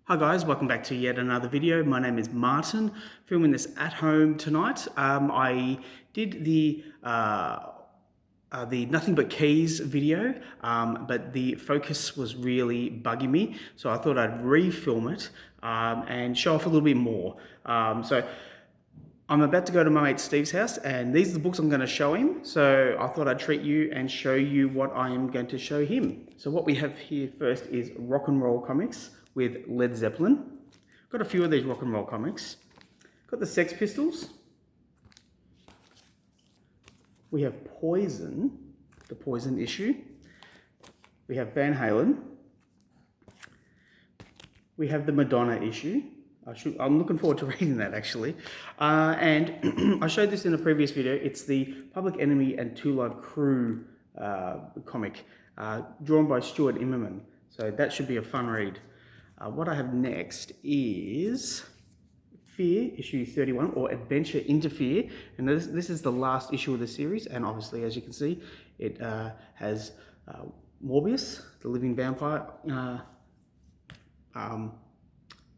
Hi guys, welcome back to yet another video. My name is Martin, filming this at home tonight. I did the Nothing But Keys video, but the focus was really bugging me, so I thought I'd refilm it and show off a little bit more. So I'm about to go to my mate Steve's house, and these are the books I'm going to show him. So I thought I'd treat you and show you what I am going to show him. So what we have here first is rock and roll comics with Led Zeppelin. Got a few of these rock and roll comics. Got the Sex Pistols. We have Poison, the Poison issue. We have Van Halen. We have the Madonna issue. I'm looking forward to reading that actually. And I showed this in a previous video. It's the Public Enemy and Two Live Crew comic, drawn by Stuart Immerman. So that should be a fun read. What I have next is Fear, issue 31, or Adventure into Fear. And this is the last issue of the series. And obviously, as you can see, it has Morbius, the living vampire.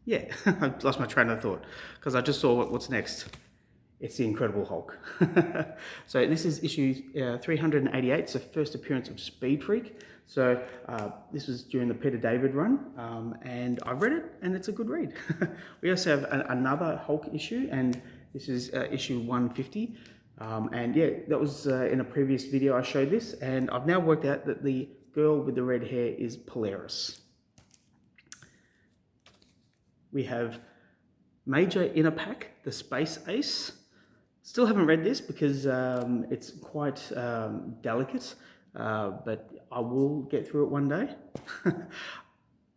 Yeah, I lost my train of thought because I just saw what's next. It's the Incredible Hulk. So this is issue 388. It's the first appearance of Speed Freak. So this was during the Peter David run, and I read it, and it's a good read. We also have another Hulk issue, and this is issue 150. And yeah, that was in a previous video I showed this, and I've now worked out that the girl with the red hair is Polaris. We have Major Inner Pack, the Space Ace. Still haven't read this because it's quite delicate, but I will get through it one day.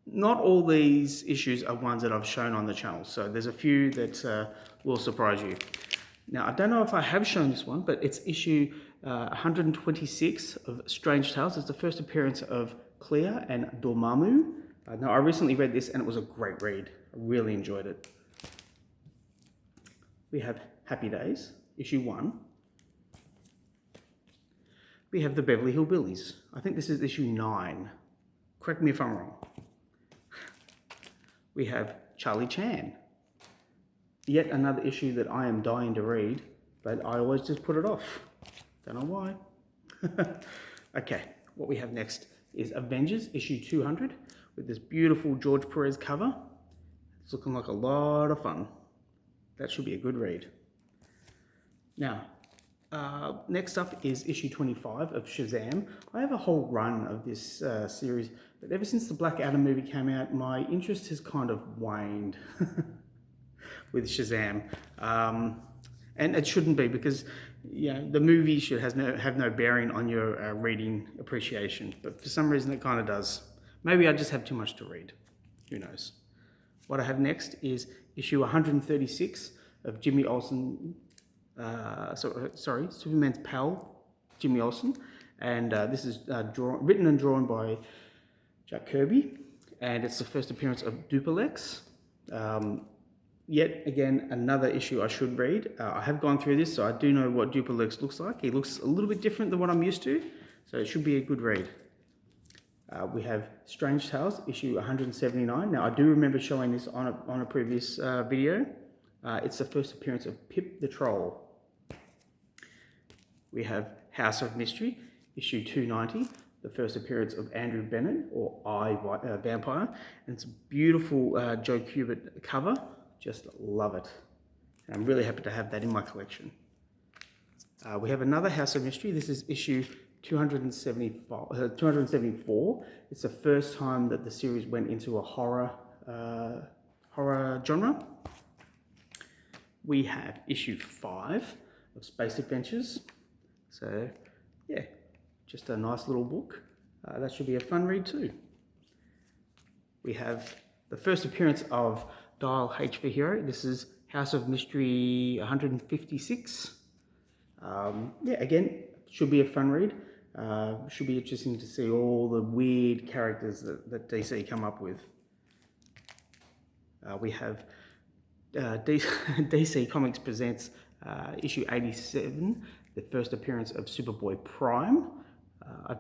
Not all these issues are ones that I've shown on the channel, so there's a few that will surprise you. Now, I don't know if I have shown this one, but it's issue 126 of Strange Tales. It's the first appearance of Clea and Dormammu. Now, I recently read this and it was a great read. I really enjoyed it. We have Happy Days, issue 1. We have the Beverly Hillbillies. I think this is issue 9. Correct me if I'm wrong. We have Charlie Chan. Yet another issue that I am dying to read, but I always just put it off. Don't know why. Okay, what we have next is Avengers, issue 200, with this beautiful George Perez cover. It's looking like a lot of fun. That should be a good read. Now, next up is issue 25 of Shazam. I have a whole run of this series, but ever since the Black Adam movie came out, my interest has kind of waned with Shazam. And it shouldn't be, because the movie should have no bearing on your reading appreciation, but for some reason it kind of does. Maybe I just have too much to read. Who knows? What I have next is issue 136 of Jimmy Olsen, Superman's pal, Jimmy Olsen. And this is written and drawn by Jack Kirby. And it's the first appearance of Duplex. Yet again, another issue I should read. I have gone through this, so I do know what Duplex looks like. He looks a little bit different than what I'm used to, so it should be a good read. We have Strange Tales, issue 179. Now, I do remember showing this on a previous video. It's the first appearance of Pip the Troll. We have House of Mystery, issue 290, the first appearance of Andrew Bennett, or Vampire. And it's a beautiful Joe Kubert cover. Just love it. And I'm really happy to have that in my collection. We have another House of Mystery. This is issue 274. It's the first time that the series went into a horror genre. We have issue 5 of Space Adventures. So yeah, just a nice little book. That should be a fun read too. We have the first appearance of Dial H for Hero. This is House of Mystery 156. Yeah, again, should be a fun read. Should be interesting to see all the weird characters that DC come up with. We have DC Comics presents issue 87, the first appearance of Superboy Prime.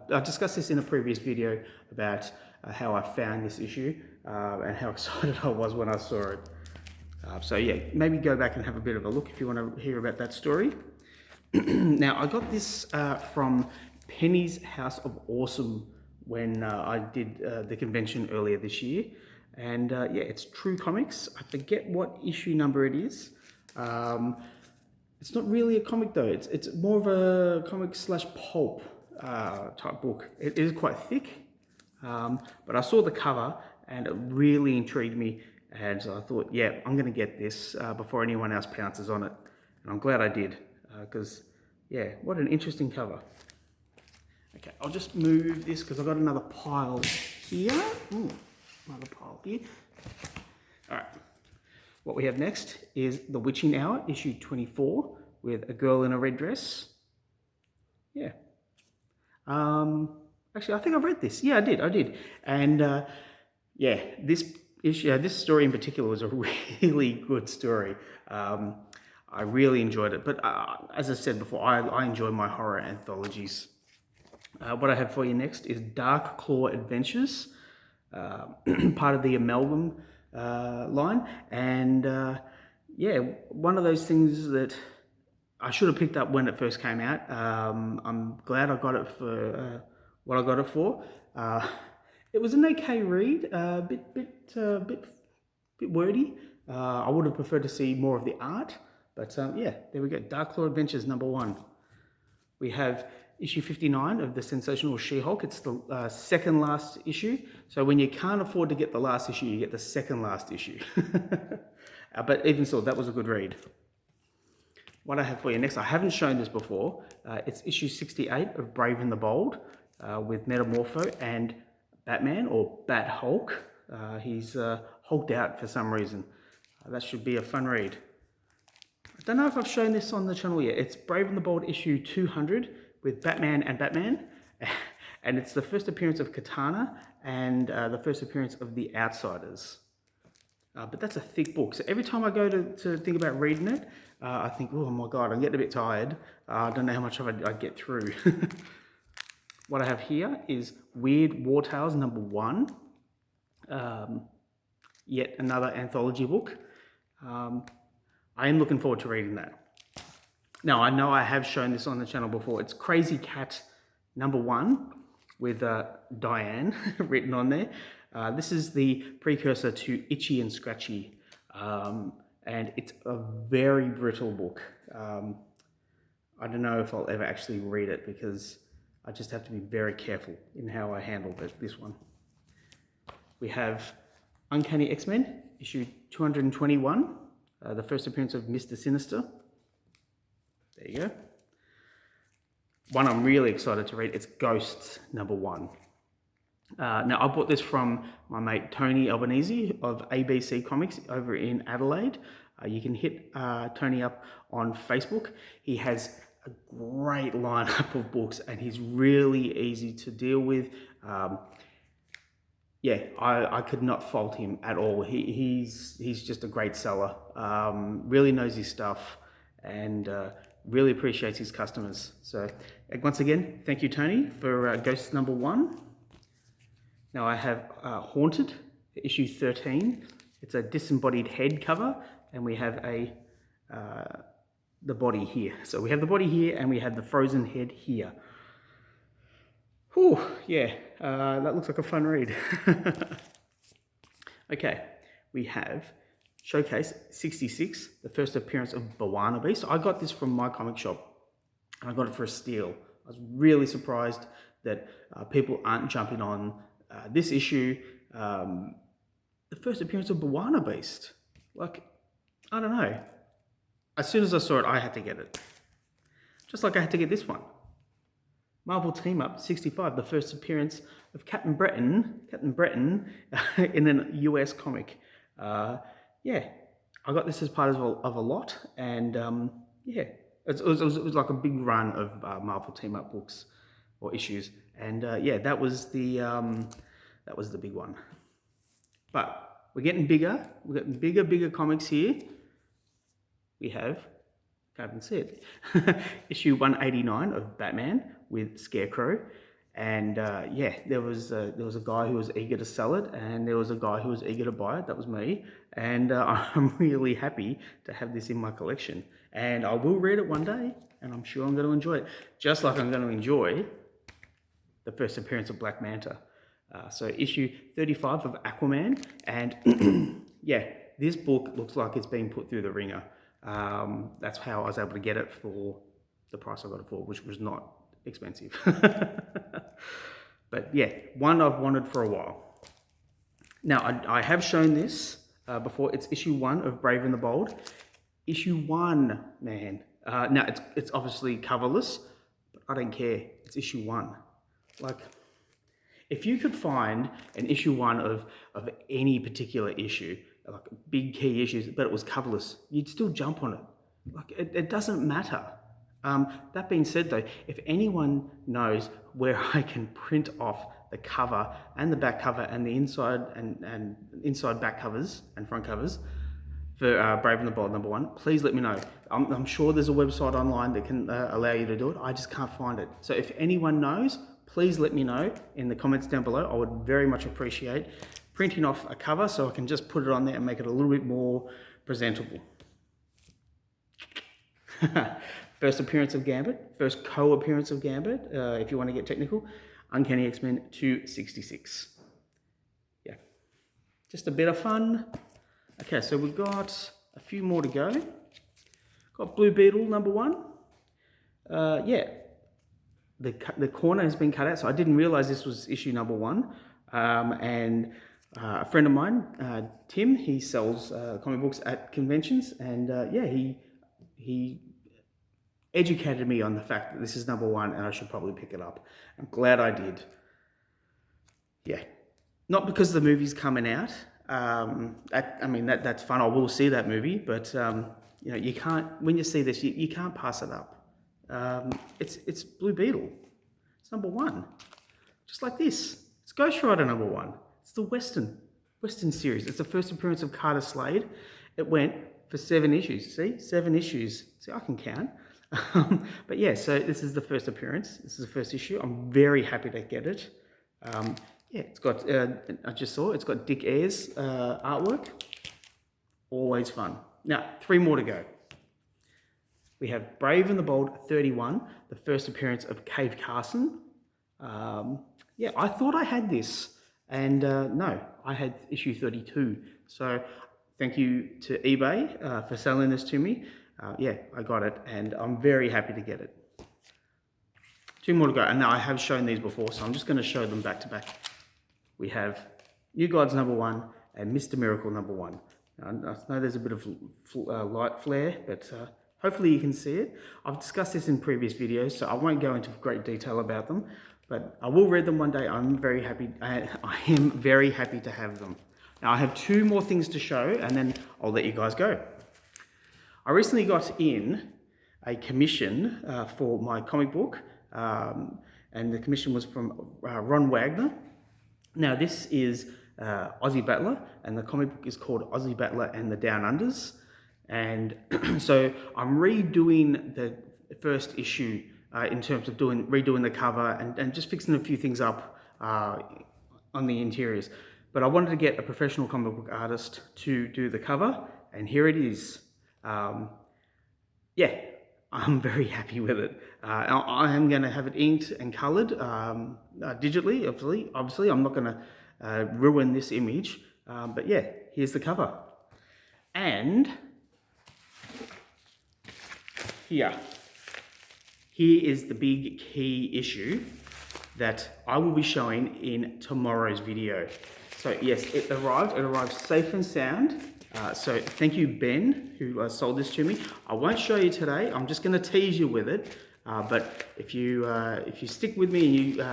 I discussed this in a previous video about how I found this issue and how excited I was when I saw it. So yeah, maybe go back and have a bit of a look if you want to hear about that story. Now, I got this from Penny's House of Awesome when I did the convention earlier this year. And yeah, it's True Comics. I forget what issue number it is. It's not really a comic though. It's more of a comic slash pulp type book. It is quite thick, but I saw the cover and it really intrigued me. And so I thought, yeah, I'm going to get this before anyone else pounces on it. And I'm glad I did, because, yeah, what an interesting cover. Okay, I'll just move this because I've got another pile here. Ooh, another pile here. All right. What we have next is The Witching Hour, issue 24, with a girl in a red dress. Yeah. Actually, I think I've read this. Yeah, I did. And, yeah, this issue, this story in particular was a really good story. I really enjoyed it. But as I said before, I enjoy my horror anthologies. What I have for you next is Dark Claw Adventures, part of the Amalgam line. And yeah, one of those things that I should have picked up when it first came out. I'm glad I got it for what I got it for. It was an okay read, bit wordy. I would have preferred to see more of the art, but yeah, there we go. Dark Claw Adventures #1. We have issue 59 of the Sensational She-Hulk. It's the second last issue. So when you can't afford to get the last issue, you get the second last issue. But even so, that was a good read. What I have for you next, I haven't shown this before. It's issue 68 of Brave and the Bold with Metamorpho and Batman, or Bat-Hulk. He's hulked out for some reason. That should be a fun read. I don't know if I've shown this on the channel yet. It's Brave and the Bold issue 200 with Batman and Batman. And it's the first appearance of Katana and the first appearance of the Outsiders. But that's a thick book. So every time I go to think about reading it, I think, oh my God, I'm getting a bit tired. I don't know how much of it I get through. What I have here is Weird War Tales #1. Yet another anthology book. I am looking forward to reading that. Now, I know I have shown this on the channel before. It's Crazy Cat #1 with Diane written on there. This is the precursor to Itchy and Scratchy. And it's a very brittle book. I don't know if I'll ever actually read it because I just have to be very careful in how I handle this one. We have Uncanny X-Men, issue 221, the first appearance of Mr. Sinister. There you go. One I'm really excited to read, it's Ghosts #1. Now, I bought this from my mate Tony Albanese of ABC Comics over in Adelaide. You can hit Tony up on Facebook. He has a great lineup of books and he's really easy to deal with. Yeah, I could not fault him at all. He's just a great seller. Really knows his stuff and really appreciates his customers. So once again, thank you, Tony, for Ghosts #1. Now I have Haunted, issue 13. It's a disembodied head cover, and we have the body here. So we have the body here, and we have the frozen head here. Whew, yeah, that looks like a fun read. Okay, we have Showcase 66, the first appearance of Bawana Beast. I got this from my comic shop, and I got it for a steal. I was really surprised that people aren't jumping on this issue, the first appearance of Bawana Beast. Like, I don't know. As soon as I saw it, I had to get it. Just like I had to get this one. Marvel Team Up 65, the first appearance of Captain Breton in a US comic. Yeah, I got this as part of a lot, and yeah, it was like a big run of Marvel Team Up books or issues, and yeah, that was the big one. But we're getting bigger. We're getting bigger comics here. We have, can't even see it, issue 189 of Batman with Scarecrow. And yeah, there was a guy who was eager to sell it, and there was a guy who was eager to buy it. That was me, and I'm really happy to have this in my collection. And I will read it one day, and I'm sure I'm going to enjoy it, just like I'm going to enjoy the first appearance of Black Manta. So issue 35 of Aquaman, and yeah, this book looks like it's been put through the ringer. That's how I was able to get it for the price I got it for, which was not expensive. But yeah, one I've wanted for a while. Now, I have shown this before. It's issue 1 of Brave and the Bold. Issue 1, man. Now, it's obviously coverless, but I don't care. It's issue 1. Like, if you could find an issue 1 of any particular issue, like big key issues, but it was coverless, you'd still jump on it. Like, it doesn't matter. That being said though, if anyone knows where I can print off the cover and the back cover and the inside and inside back covers and front covers for Brave and the Bold #1, please let me know. I'm sure there's a website online that can allow you to do it. I just can't find it. So if anyone knows, please let me know in the comments down below. I would very much appreciate printing off a cover so I can just put it on there and make it a little bit more presentable. First appearance of Gambit, first co-appearance of Gambit, if you want to get technical, Uncanny X-Men 266. Yeah, just a bit of fun. Okay, so we've got a few more to go. Got Blue Beetle #1. Yeah, the corner has been cut out, so I didn't realize this was issue #1. And a friend of mine, Tim, he sells comic books at conventions, and yeah, he educated me on the fact that this is #1 and I should probably pick it up. I'm glad I did. Yeah, not because the movie's coming out. I mean, that's fun. I will see that movie, but you know, you can't, when you see this, you can't pass it up. It's Blue Beetle. It's #1, just like this. It's Ghost Rider #1. It's the Western series. It's the first appearance of Carter Slade. It went for 7 issues. See, 7 issues. See, I can count. But yeah, so this is the first appearance. This is the first issue. I'm very happy to get it. Yeah, it's got, I just saw, it's got Dick Ayers artwork. Always fun. Now, 3 more to go. We have Brave and the Bold 31, the first appearance of Cave Carson. Yeah, I thought I had this, and no, I had issue 32. So thank you to eBay for selling this to me. Yeah, I got it, and I'm very happy to get it. 2 more to go, and now I have shown these before, so I'm just going to show them back to back. We have New Gods #1 and Mr. Miracle #1. I know there's a bit of light flare, but hopefully you can see it. I've discussed this in previous videos, so I won't go into great detail about them, but I will read them one day. I'm very happy. I am very happy to have them. Now I have 2 more things to show, and then I'll let you guys go. I recently got in a commission for my comic book, and the commission was from Ron Wagner. Now this is Aussie Battler, and the comic book is called Aussie Battler and the Down Unders. And so I'm redoing the first issue in terms of redoing the cover and just fixing a few things up on the interiors. But I wanted to get a professional comic book artist to do the cover, and here it is. Yeah, I'm very happy with it. I am going to have it inked and coloured digitally, obviously. I'm not going to ruin this image, but yeah, here's the cover. And here is the big key issue that I will be showing in tomorrow's video. So yes, it arrived safe and sound. So thank you, Ben, who sold this to me. I won't show you today. I'm just going to tease you with it. But if you stick with me and you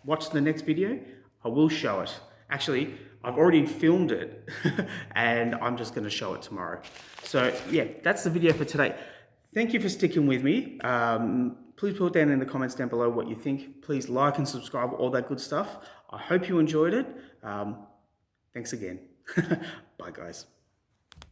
watch the next video, I will show it. Actually, I've already filmed it, and I'm just going to show it tomorrow. So yeah, that's the video for today. Thank you for sticking with me. Please put down in the comments down below what you think. Please like and subscribe, all that good stuff. I hope you enjoyed it. Thanks again. Bye, guys.